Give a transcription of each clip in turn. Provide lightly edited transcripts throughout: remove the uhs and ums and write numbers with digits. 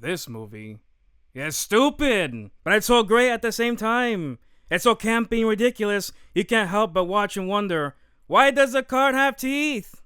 This movie is stupid, but it's so great at the same time. It's so campy and ridiculous, you can't help but watch and wonder, why does the card have teeth?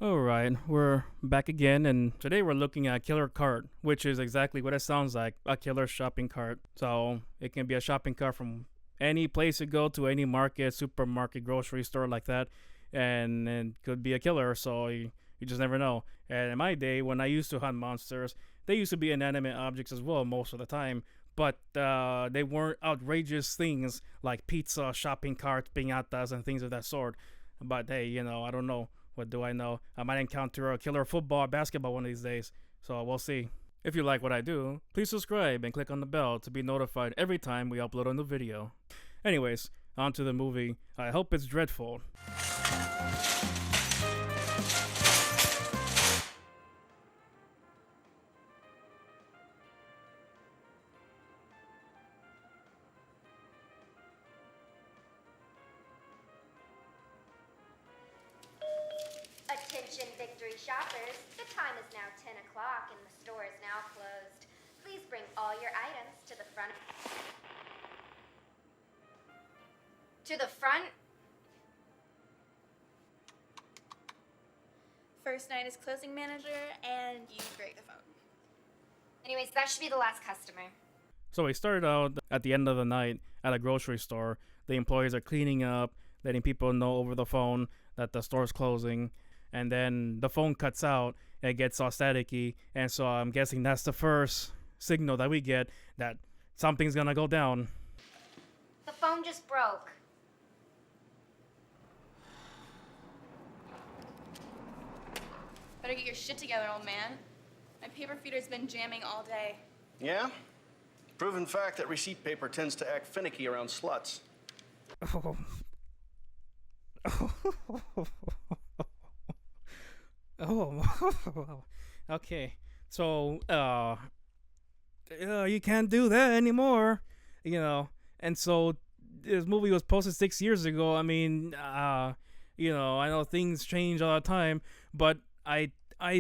Alright, we're back again, and today we're looking at Killer Cart, which is exactly what it sounds like, a killer shopping cart. So, it can be a shopping cart from any place you go to, any market, supermarket, grocery store like that, and it could be a killer, so you just never know. And in my day, when I used to hunt monsters, they used to be inanimate objects as well most of the time, but they weren't outrageous things like pizza, shopping carts, piñatas, and things of that sort. But hey, I don't know. What do I know? I might encounter a killer football or basketball one of these days, so we'll see. If you like what I do, please subscribe and click on the bell to be notified every time we upload a new video. Anyways, on to the movie. I hope it's dreadful. Attention Victory shoppers, the time is now 10 o'clock and the store is now closed. Please bring all your items to the front. To the front? First night as closing manager, and you break the phone. Anyways, that should be the last customer. So we started out at the end of the night at a grocery store. The employees are cleaning up, letting people know over the phone that the store's closing. And then the phone cuts out and it gets all staticky, and so I'm guessing that's the first signal that we get that something's gonna go down. The phone just broke. Better get your shit together, old man. My paper feeder's been jamming all day. Yeah? Proven fact that receipt paper tends to act finicky around sluts. Oh. Oh. Okay. So, you can't do that anymore, And so, this movie was posted 6 years ago. I mean, I know things change all the time, but I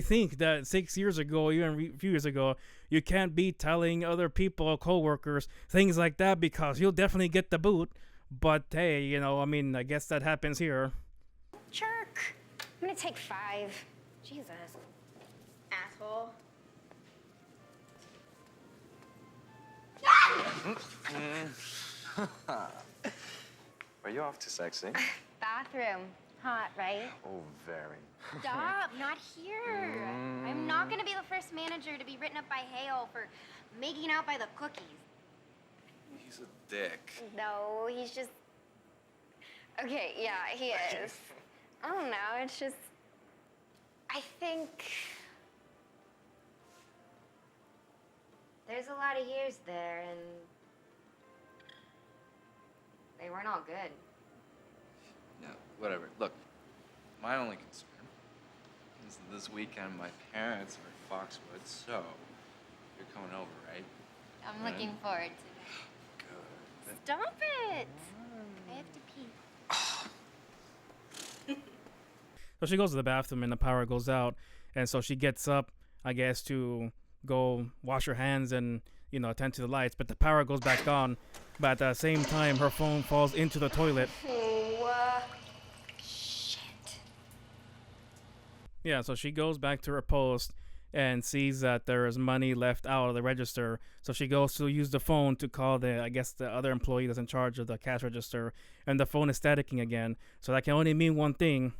think that 6 years ago, even a few years ago, you can't be telling other people, coworkers, things like that because you'll definitely get the boot. But hey, I guess that happens here. Jerk. I'm gonna take 5. Jesus. Asshole. Are you off to sexy? Bathroom. Hot, right? Oh, very. Stop, not here. I'm not gonna be the first manager to be written up by Hale for making out by the cookies. He's a dick. No, he's just... Okay, yeah, he is. I don't know, it's just... I think... There's a lot of years there, and... they weren't all good. No, whatever. Look, my only concern is that this weekend my parents are in Foxwood, so you're coming over, right? I'm looking forward to Good. it. Stop it! I have to pee. So she goes to the bathroom and the power goes out, and so she gets up, I guess, to go wash her hands and, attend to the lights, but the power goes back on, but at the same time her phone falls into the toilet. Oh, shit. Yeah, so she goes back to her post and sees that there is money left out of the register, so she goes to use the phone to call the other employee that's in charge of the cash register, and the phone is staticking again, so that can only mean one thing: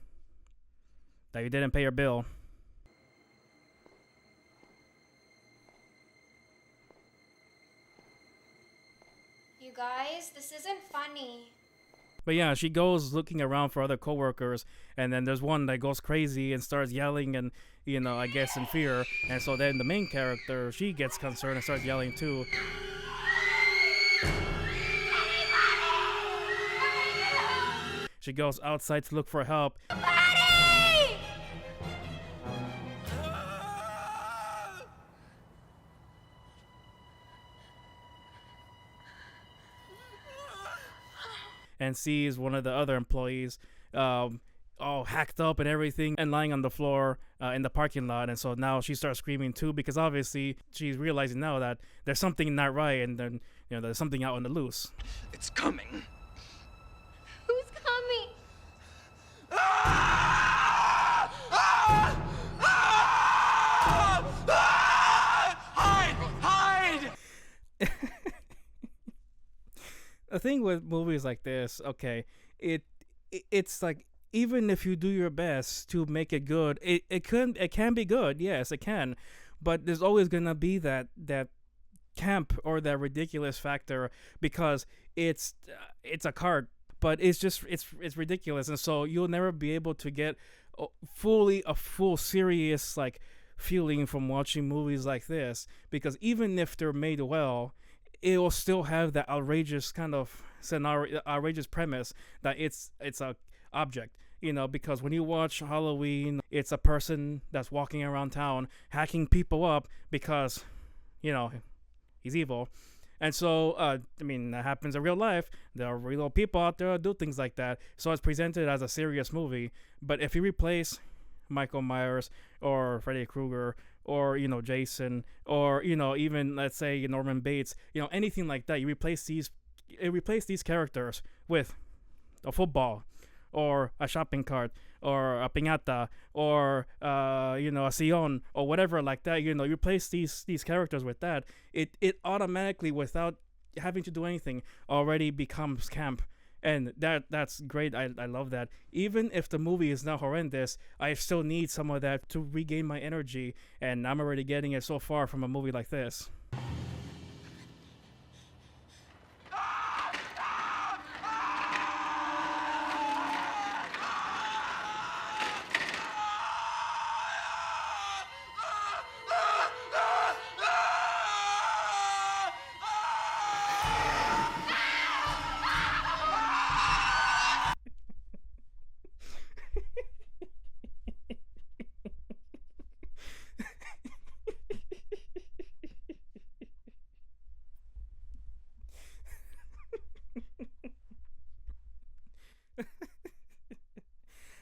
that you didn't pay your bill. You guys, this isn't funny. But yeah, she goes looking around for other coworkers, and then there's one that goes crazy and starts yelling and, I guess in fear. And so then the main character, she gets concerned and starts yelling too. She goes outside to look for help. and sees one of the other employees all hacked up and everything and lying on the floor in the parking lot. And so now she starts screaming too, because obviously she's realizing now that there's something not right, and then there's something out on the loose. It's coming. Who's coming? Hide! The thing with movies like this, okay, it's like, even if you do your best to make it good, it can be good, yes, it can, but there's always gonna be that camp or that ridiculous factor, because it's a cart, but it's ridiculous, and so you'll never be able to get a full serious like feeling from watching movies like this, because even if they're made well, it will still have that outrageous kind of scenario, outrageous premise that it's a object, because when you watch Halloween, it's a person that's walking around town hacking people up because he's evil. And so that happens in real life. There are real people out there that do things like that, so it's presented as a serious movie. But if you replace Michael Myers or Freddy Krueger or Jason, or even, let's say, Norman Bates, anything like that, you replace these characters with a football or a shopping cart or a piñata or a sillon or whatever like that, you replace these characters with that, it automatically, without having to do anything, already becomes camp. And that's great. I love that. Even if the movie is not horrendous, I still need some of that to regain my energy, and I'm already getting it so far from a movie like this.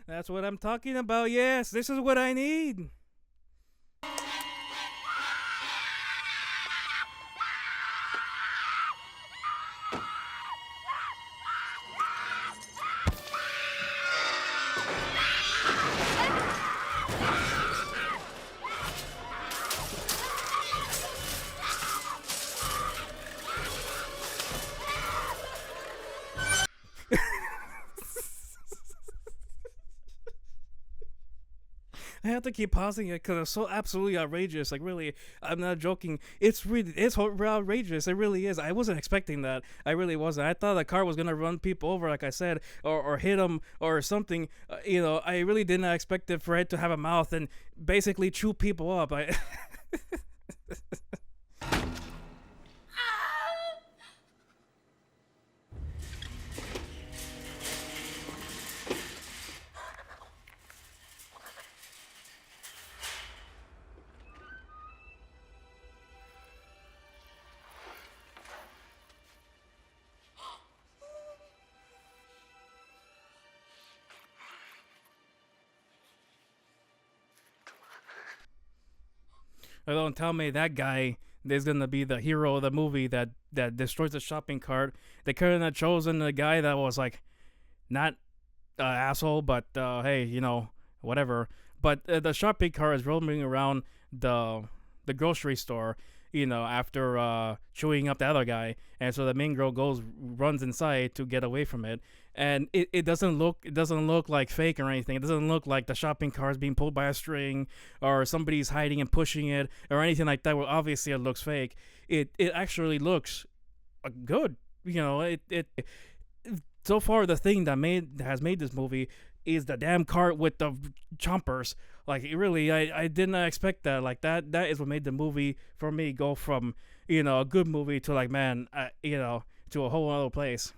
That's what I'm talking about. Yes, this is what I need. I have to keep pausing it because it's so absolutely outrageous. Like, really, I'm not joking. It's outrageous. It really is. I wasn't expecting that. I really wasn't. I thought the car was gonna run people over, like I said, or hit them or something. I really did not expect it for it to have a mouth and basically chew people up. Don't tell me that guy is gonna be the hero of the movie that destroys the shopping cart. They couldn't have chosen a guy that was like not asshole, but hey, whatever. But the shopping cart is roaming around the grocery store, after chewing up the other guy, and so the main girl runs inside to get away from it. And it doesn't look like fake or anything. It doesn't look like the shopping cart is being pulled by a string or somebody's hiding and pushing it or anything like that. Well, obviously it looks fake. It actually looks good. So far the thing that has made this movie is the damn cart with the chompers. Like, really, I did not expect that. Like, that is what made the movie for me go from a good movie to like, man, to a whole other place.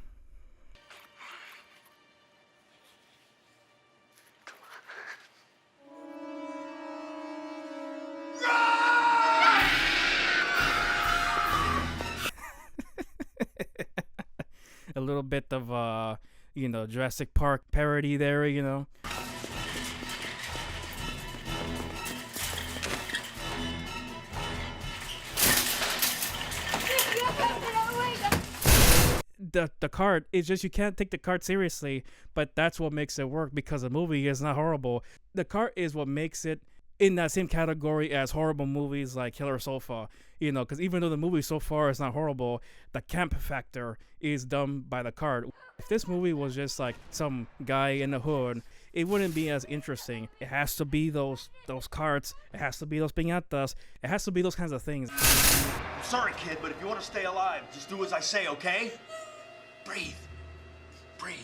A little bit of Jurassic Park parody there. The cart, it's just you can't take the cart seriously, but that's what makes it work because the movie is not horrible. The cart is what makes it in that same category as horrible movies like Killer Sofa, because even though the movie so far is not horrible, the camp factor is done by the cart. If this movie was just like some guy in the hood, it wouldn't be as interesting. It has to be those carts, it has to be those piñatas, it has to be those kinds of things. I'm sorry, kid, but if you want to stay alive, just do as I say, okay? Breathe. Breathe.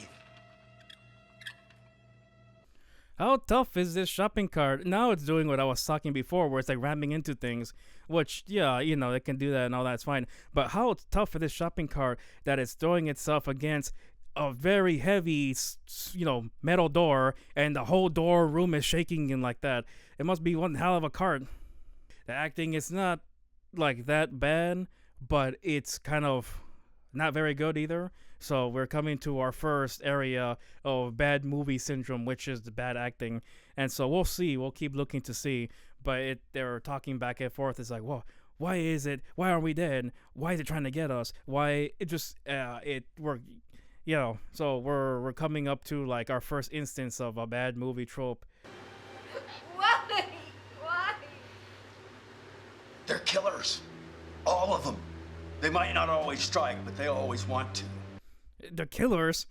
How tough is this shopping cart? Now it's doing what I was talking before, where it's like ramming into things, which, yeah, it can do that and all that's fine. But how tough for this shopping cart that it's throwing itself against a very heavy, metal door, and the whole door room is shaking and like that. It must be one hell of a cart. The acting is not like that bad, but it's kind of not very good either. So we're coming to our first area of bad movie syndrome, which is the bad acting. And so we'll see. We'll keep looking to see. But they're talking back and forth. It's like, well, why is it? Why are we dead? Why is it trying to get us? Why it just So we're coming up to like our first instance of a bad movie trope. Why? Why? They're killers. All of them. They might not always strike, but they always want to. The killers?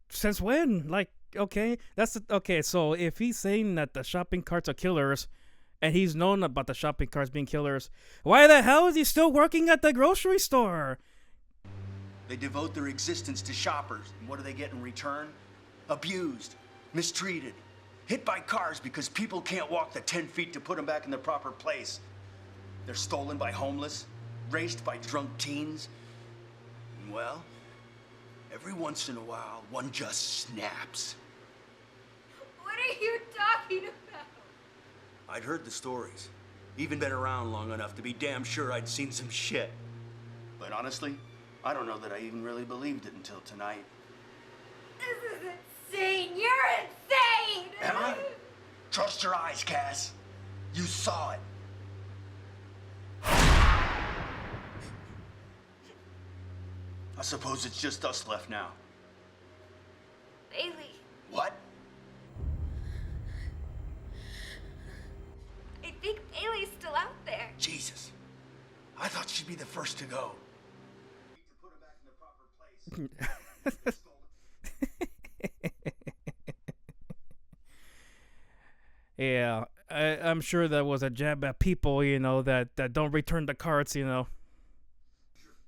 Since when? Like, okay, okay. So if he's saying that the shopping carts are killers, and he's known about the shopping carts being killers, why the hell is he still working at the grocery store? They devote their existence to shoppers, and what do they get in return? Abused, mistreated, hit by cars because people can't walk the 10 feet to put them back in their proper place. They're stolen by homeless, raced by drunk teens. And well, every once in a while, one just snaps. What are you talking about? I'd heard the stories. Even been around long enough to be damn sure I'd seen some shit. But honestly, I don't know that I even really believed it until tonight. This is insane. You're insane. Am I? Trust your eyes, Cass. You saw it. I suppose it's just us left now. Bailey, What? I think Bailey's still out there. Jesus. I thought she'd be the first to go. To put her back in the proper place. Yeah, I'm sure that was a jab at people, that don't return the carts,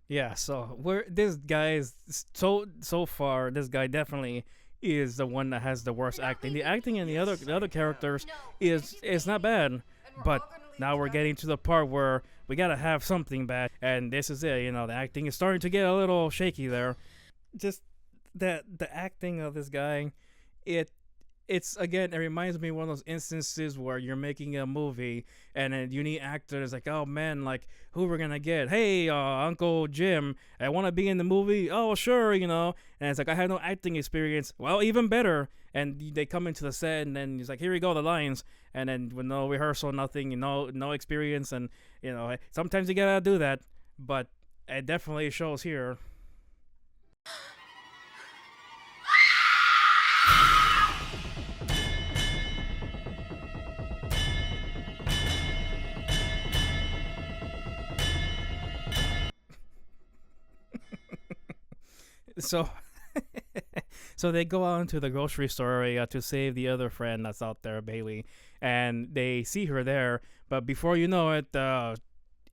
Yeah, so this guy is so far. This guy definitely is the one that has the worst acting. The acting in the other characters is not bad, but now we're getting to the part where we gotta have something bad, and this is it. The acting is starting to get a little shaky there. Just the acting of this guy, it's again, it reminds me of one of those instances where you're making a movie and then you need actors like, oh man, like who we're gonna get? Hey, Uncle Jim, I want to be in the movie. Oh sure, and it's like, I have no acting experience. Well, even better. And they come into the set and then he's like, here we go, the lines, and then with no rehearsal, nothing, no experience, and sometimes you gotta do that, but it definitely shows here. So they go out into the grocery store area to save the other friend that's out there, Bailey, and they see her there, but before you know it, the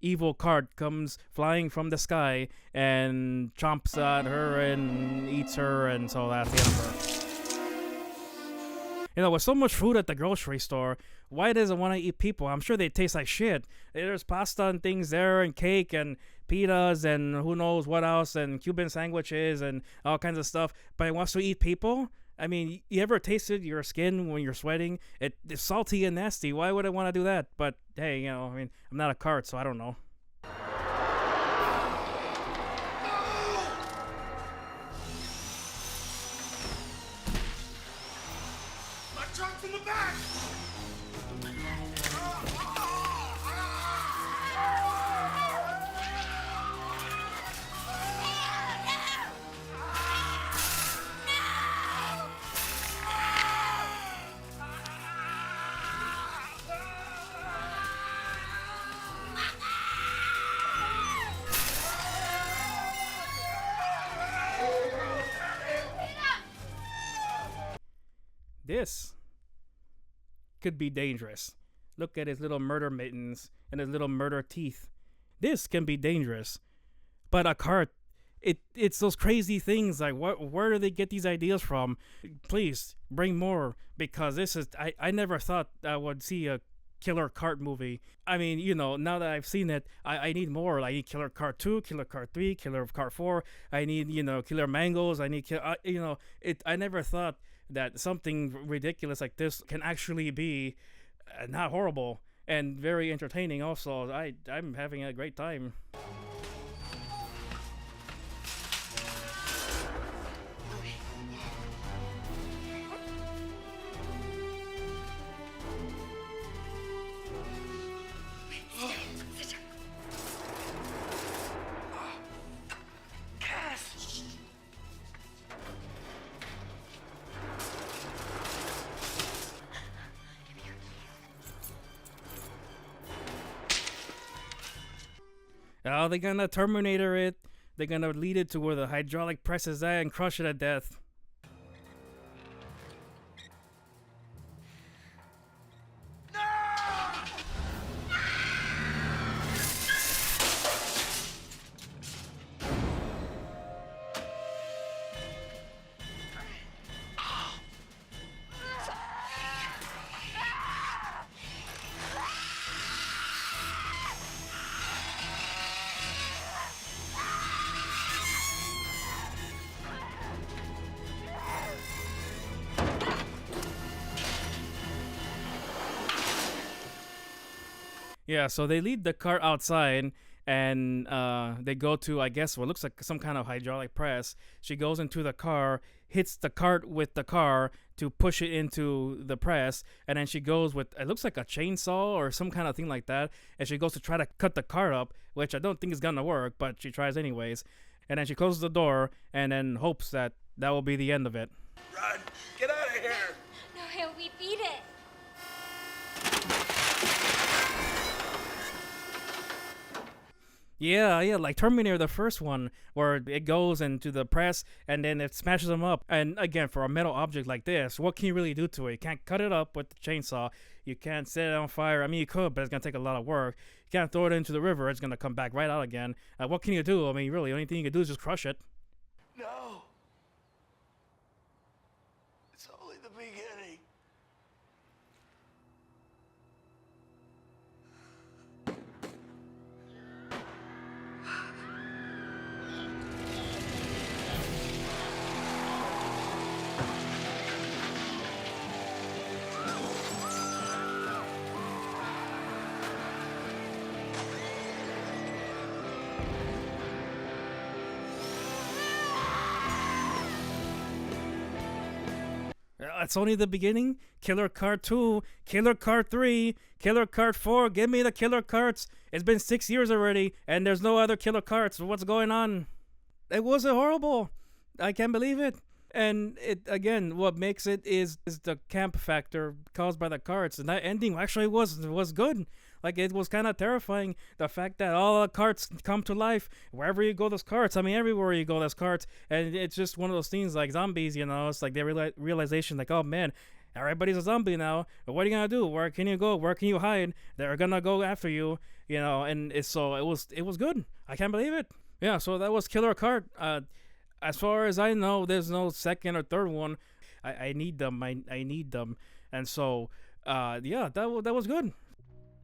evil cart comes flying from the sky and chomps at her and eats her, and so that's the end of her. With so much food at the grocery store, why does it want to eat people? I'm sure they taste like shit. There's pasta and things there, and cake and pitas and who knows what else, and Cuban sandwiches and all kinds of stuff, but it wants to eat people? I mean, you ever tasted your skin when you're sweating? It's salty and nasty. Why would I want to do that? But hey, I'm not a cart, so I don't know. this could be dangerous. Look at his little murder mittens and his little murder teeth. This can be dangerous. But a cart, it's those crazy things. Like, where do they get these ideas from? Please bring more, because this is I never thought I would see a Killer Cart movie. I mean, you know, now that I've seen it, I need more. I need Killer Cart 2, Killer Cart 3, Killer Cart 4. I need, you know, Killer Mangoes. I need, you know, I never thought that something ridiculous like this can actually be not horrible and very entertaining. Also, I'm having a great time. Oh, they're gonna Terminator it. They're gonna lead it to where the hydraulic press is at and crush it to death. Yeah, so they leave the cart outside and they go to, I guess, what looks like some kind of hydraulic press. She goes into the car, hits the cart with the car to push it into the press, and then she goes with, it looks like a chainsaw or some kind of thing like that, and she goes to try to cut the cart up, which I don't think is gonna work, but she tries anyways. And then she closes the door and then hopes that that will be the end of it. Run! Get out of here! No, we beat it. Yeah, like Terminator, the first one, where it goes into the press and then it smashes them up. And again, for a metal object like this, what can you really do to it? You can't cut it up with the chainsaw. You can't set it on fire. I mean, you could, but it's going to take a lot of work. You can't throw it into the river. It's going to come back right out again. What can you do? I mean, really, the only thing you can do is just crush it. No! It's only the beginning. It's only the beginning. Killer Cart 2, Killer Cart 3, Killer Cart 4. Give me the Killer Carts. It's been 6 years already, and there's no other Killer Carts. What's going on? It was horrible. I can't believe it. And it again, what makes it is the camp factor caused by the carts. And that ending actually was good. Like, it was kind of terrifying. The fact that all the carts come to life. Wherever you go, there's carts. I mean, everywhere you go, there's carts. And it's just one of those things like zombies, you know. It's like the realization, like, oh, man, everybody's a zombie now. What are you going to do? Where can you go? Where can you hide? They're going to go after you, you know. And it was good. I can't believe it. Yeah, so that was Killer Cart. As far as I know, there's no second or third one. I need them. I need them. And so, yeah, that was good.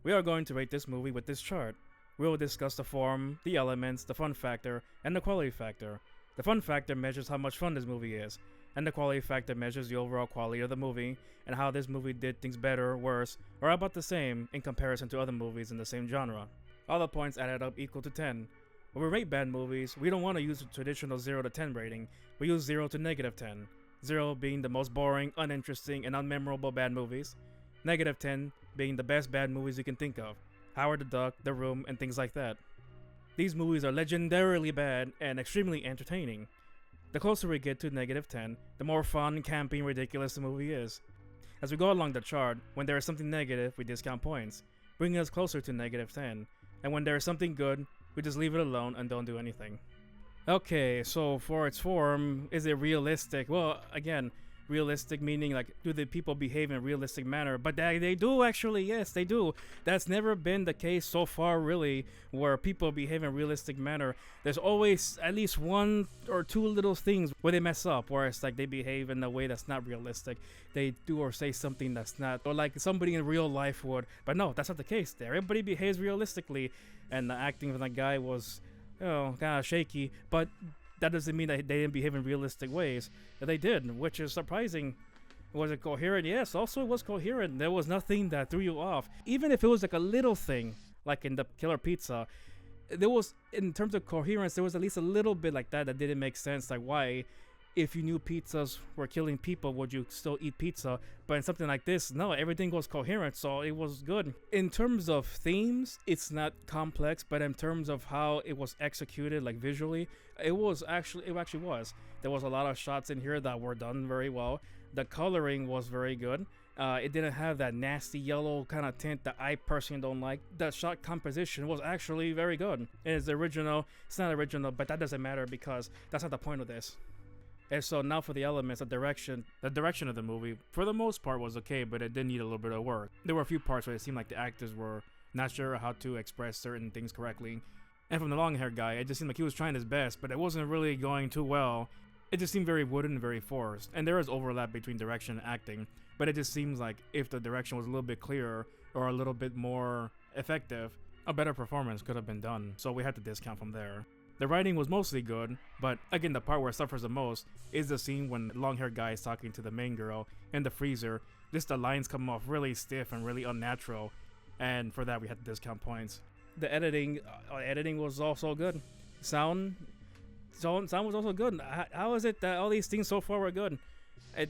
We are going to rate this movie with this chart. We will discuss the form, the elements, the fun factor, and the quality factor. The fun factor measures how much fun this movie is, and the quality factor measures the overall quality of the movie and how this movie did things better, worse, or about the same in comparison to other movies in the same genre. All the points added up equal to 10. When we rate bad movies, we don't want to use a traditional 0 to 10 rating. We use 0 to -10. 0 being the most boring, uninteresting, and unmemorable bad movies. -10 being the best bad movies you can think of. Howard the Duck, The Room, and things like that. These movies are legendarily bad and extremely entertaining. The closer we get to -10, the more fun, campy, and ridiculous the movie is. As we go along the chart, when there is something negative, we discount points, bringing us closer to -10. And when there is something good, we just leave it alone and don't do anything. Okay, so for its form, is it realistic? Well, again, realistic, meaning like do the people behave in a realistic manner? But they do actually, yes, they do. That's never been the case so far, really, where people behave in a realistic manner. There's always at least one or two little things where they mess up, where it's like they behave in a way that's not realistic. They do or say something that's not, or like somebody in real life would. But no, that's not the case. Everybody behaves realistically, and the acting of that guy was, kind of shaky, but that doesn't mean that they didn't behave in realistic ways. They did, which is surprising. Was it coherent? Yes, also it was coherent. There was nothing that threw you off. Even if it was like a little thing, like in the Killer Pizza, there was, in terms of coherence, there was at least a little bit like that didn't make sense. Like, why, if you knew pizzas were killing people, would you still eat pizza? But in something like this, no, everything was coherent, so it was good. In terms of themes, it's not complex, but in terms of how it was executed, like visually, it actually was. There was a lot of shots in here that were done very well. The coloring was very good. It didn't have that nasty yellow kind of tint that I personally don't like. The shot composition was actually very good. It's original. It's not original, but that doesn't matter because that's not the point of this. And so now for the elements, the direction of the movie, for the most part, was okay, but it did need a little bit of work. There were a few parts where it seemed like the actors were not sure how to express certain things correctly. And from the long-haired guy, it just seemed like he was trying his best, but it wasn't really going too well. It just seemed very wooden and very forced. And there is overlap between direction and acting, but it just seems like if the direction was a little bit clearer or a little bit more effective, a better performance could have been done. So we had to discount from there. The writing was mostly good, but again, the part where it suffers the most is the scene when the long-haired guy is talking to the main girl in the freezer. Just the lines come off really stiff and really unnatural, and for that we had to discount points. The editing was also good. Sound was also good. How is it that all these things so far were good?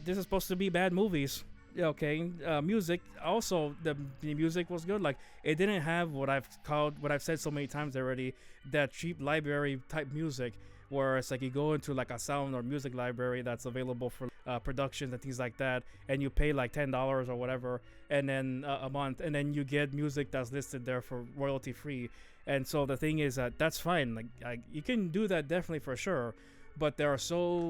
This is supposed to be bad movies. Okay, music also, the music was good. Like, it didn't have what I've said so many times already, that cheap library type music where it's like you go into like a sound or music library that's available for productions and things like that, and you pay like $10 or whatever, and then a month, and then you get music that's listed there for royalty free. And so the thing is that that's fine. Like you can do that definitely for sure, but there are so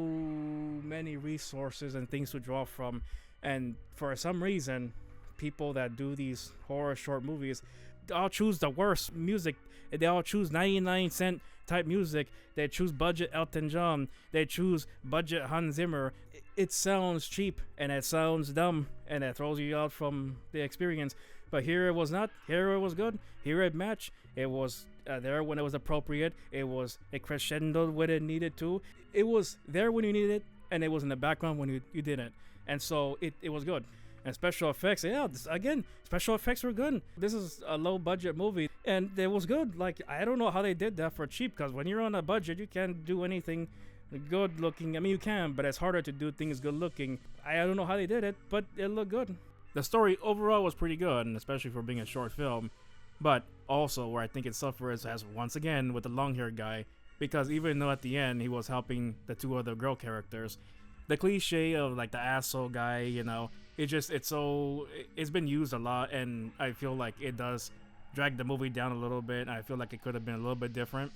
many resources and things to draw from. And for some reason, people that do these horror short movies, they all choose the worst music. They all choose 99-cent type music. They choose budget Elton John. They choose budget Hans Zimmer. It sounds cheap and it sounds dumb and it throws you out from the experience. But here it was not. Here it was good. Here it matched. It was there when it was appropriate. It crescendoed when it needed to. It was there when you needed it, and it was in the background when you didn't. And so it was good. And special effects, special effects were good. This is a low budget movie, and it was good. Like, I don't know how they did that for cheap, because when you're on a budget, you can't do anything good looking. I mean, you can, but it's harder to do things good looking. I don't know how they did it, but it looked good. The story overall was pretty good, and especially for being a short film. But also where I think it suffers, as once again with the long-haired guy, because even though at the end he was helping the two other girl characters, the cliche of like the asshole guy, it's been used a lot, and I feel like it does drag the movie down a little bit. I feel like it could have been a little bit different.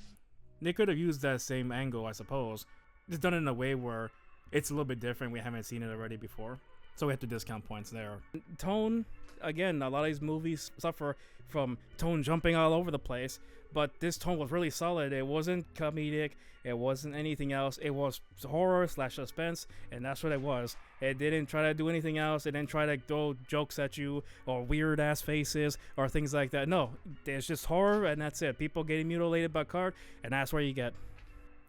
They could have used that same angle, I suppose, just done it in a way where it's a little bit different. We haven't seen it already before, so we have to discount points there. Tone, again, a lot of these movies suffer from tone jumping all over the place, but this tone was really solid. It wasn't comedic, it wasn't anything else. It was horror / suspense, and that's what it was. It didn't try to do anything else. It didn't try to throw jokes at you or weird ass faces or things like that. No, it's just horror, and that's it. People getting mutilated by Kart, and that's where you get.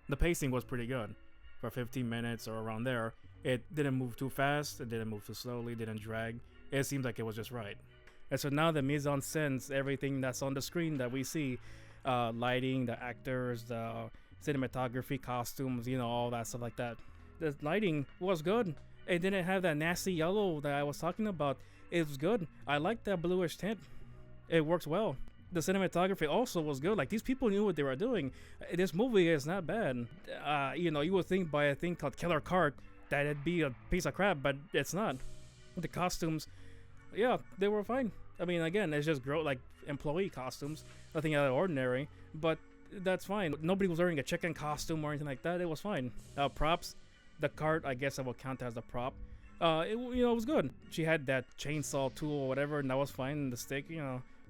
The pacing was pretty good for 15 minutes or around there. It didn't move too fast, it didn't move too slowly, it didn't drag. It seems like it was just right. And so now the mise en scène, everything that's on the screen that we see, lighting, the actors, the cinematography, costumes, all that stuff like that. The lighting was good. It didn't have that nasty yellow that I was talking about. It was good. I like that bluish tint. It works well. The cinematography also was good. Like, these people knew what they were doing. This movie is not bad. You would think by a thing called Killer Kart that it'd be a piece of crap, but it's not. The costumes, yeah, they were fine. I mean, again, it's just employee costumes, nothing out of the ordinary, but that's fine. Nobody was wearing a chicken costume or anything like that. It was fine. Props, the cart, I guess I will count as a prop. It was good. She had that chainsaw tool or whatever, and that was fine. And the stick,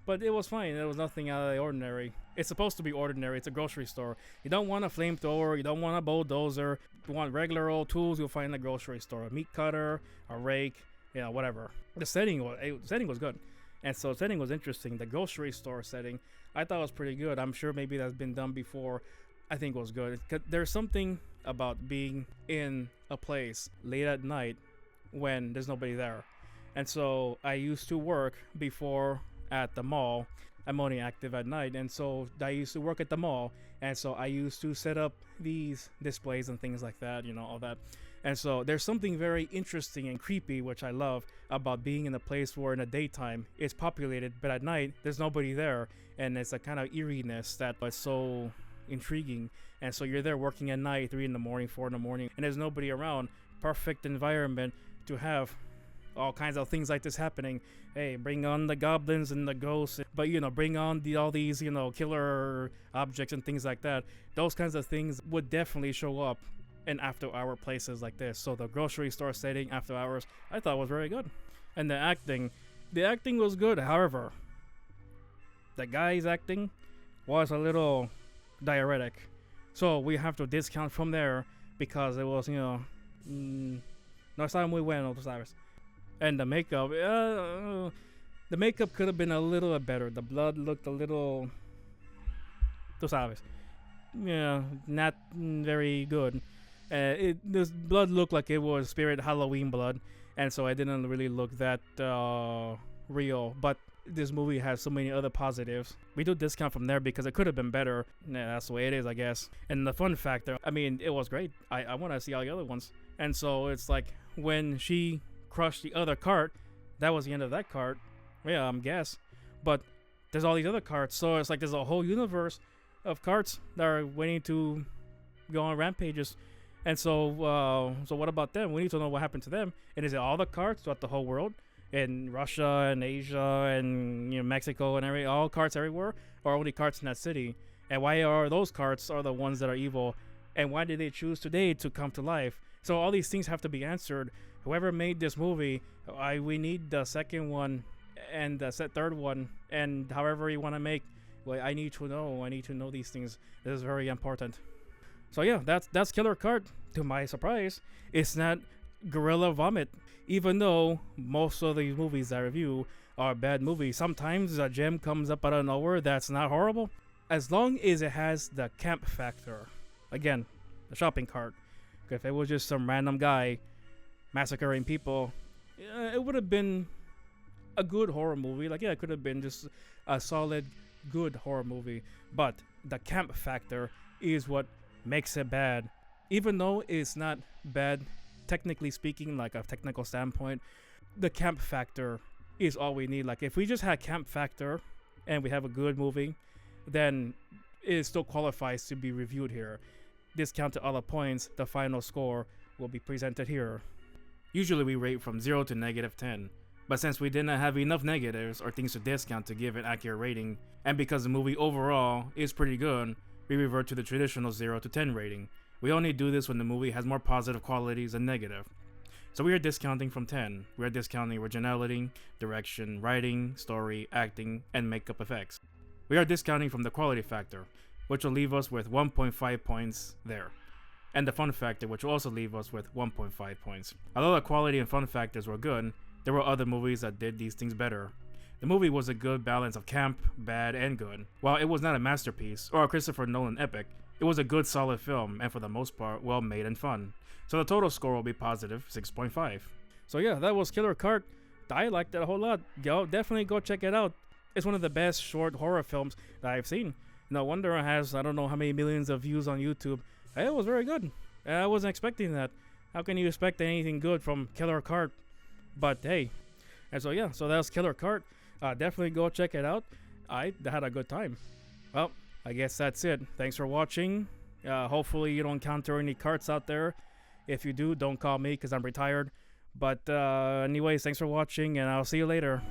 but it was fine. It was nothing out of the ordinary. It's supposed to be ordinary. It's a grocery store. You don't want a flamethrower. You don't want a bulldozer. You want regular old tools you'll find in the grocery store. A meat cutter, a rake, whatever. The setting was good. And so the setting was interesting. The grocery store setting, I thought was pretty good. I'm sure maybe that's been done before. I think it was good. There's something about being in a place late at night when there's nobody there. And so I used to work before at the mall. I'm only active at night, and so I used to work at the mall, and so I used to set up these displays and things like that, all that. And so there's something very interesting and creepy, which I love, about being in a place where in the daytime it's populated, but at night there's nobody there, and it's a kind of eeriness that is so intriguing. And so you're there working at night, 3 in the morning, 4 in the morning, and there's nobody around. Perfect environment to have all kinds of things like this happening. Hey, bring on the goblins and the ghosts, but bring on all these killer objects and things like that. Those kinds of things would definitely show up in after-hour places like this. So the grocery store setting after hours, I thought was very good. And the acting was good. However, the guy's acting was a little diuretic, so we have to discount from there because it was no está muy bueno, tú sabes. And the makeup, could have been a little bit better. The blood looked a little, tú sabes, not very good. This blood looked like it was Spirit Halloween blood, and so it didn't really look that real. But this movie has so many other positives. We do discount from there because it could have been better. That's the way it is, I guess. And the fun factor, it was great. I want to see all the other ones. And so it's like when she crushed the other cart, that was the end of that cart. Yeah, I'm guess. But there's all these other carts, so it's like there's a whole universe of carts that are waiting to go on rampages. And so what about them? We need to know what happened to them. And is it all the carts throughout the whole world, in Russia and Asia and Mexico and all carts everywhere, or only carts in that city? And why are those carts are the ones that are evil? And why did they choose today to come to life? So all these things have to be answered. Whoever made this movie, we need the second one and the third one, and however you want to make. Well, I need to know these things. This is very important. So yeah, that's Killer Kart. To my surprise, it's not gorilla vomit. Even though most of these movies I review are bad movies, sometimes a gem comes up out of nowhere that's not horrible. As long as it has the camp factor. Again, the shopping cart. If it was just some random guy massacring people, it would have been a good horror movie. It could have been just a solid, good horror movie. But the camp factor is what makes it bad. Even though it's not bad, technically speaking, like a technical standpoint, the camp factor is all we need. If we just had camp factor and we have a good movie, then it still qualifies to be reviewed here. Discounted all the points, the final score will be presented here. Usually we rate from 0 to -10, but since we didn't have enough negatives or things to discount to give an accurate rating, and because the movie overall is pretty good, we revert to the traditional 0 to 10 rating. We only do this when the movie has more positive qualities than negative. So we are discounting from 10. We are discounting originality, direction, writing, story, acting, and makeup effects. We are discounting from the quality factor, which will leave us with 1.5 points there, and the fun factor, which will also leave us with 1.5 points. Although the quality and fun factors were good, there were other movies that did these things better. The movie was a good balance of camp, bad, and good. While it was not a masterpiece or a Christopher Nolan epic, it was a good solid film, and for the most part, well made and fun. So the total score will be positive 6.5. So yeah, that was Killer Kart. I liked it a whole lot. Definitely go check it out. It's one of the best short horror films that I've seen. No wonder it has, I don't know how many millions of views on YouTube. It was very good. I wasn't expecting that. How can you expect anything good from Killer Kart? But hey. And so yeah, so that was Killer Kart. Definitely go check it out. I had a good time. Well, I guess that's it. Thanks for watching. Hopefully you don't encounter any carts out there. If you do, don't call me because I'm retired. But anyways, thanks for watching, and I'll see you later.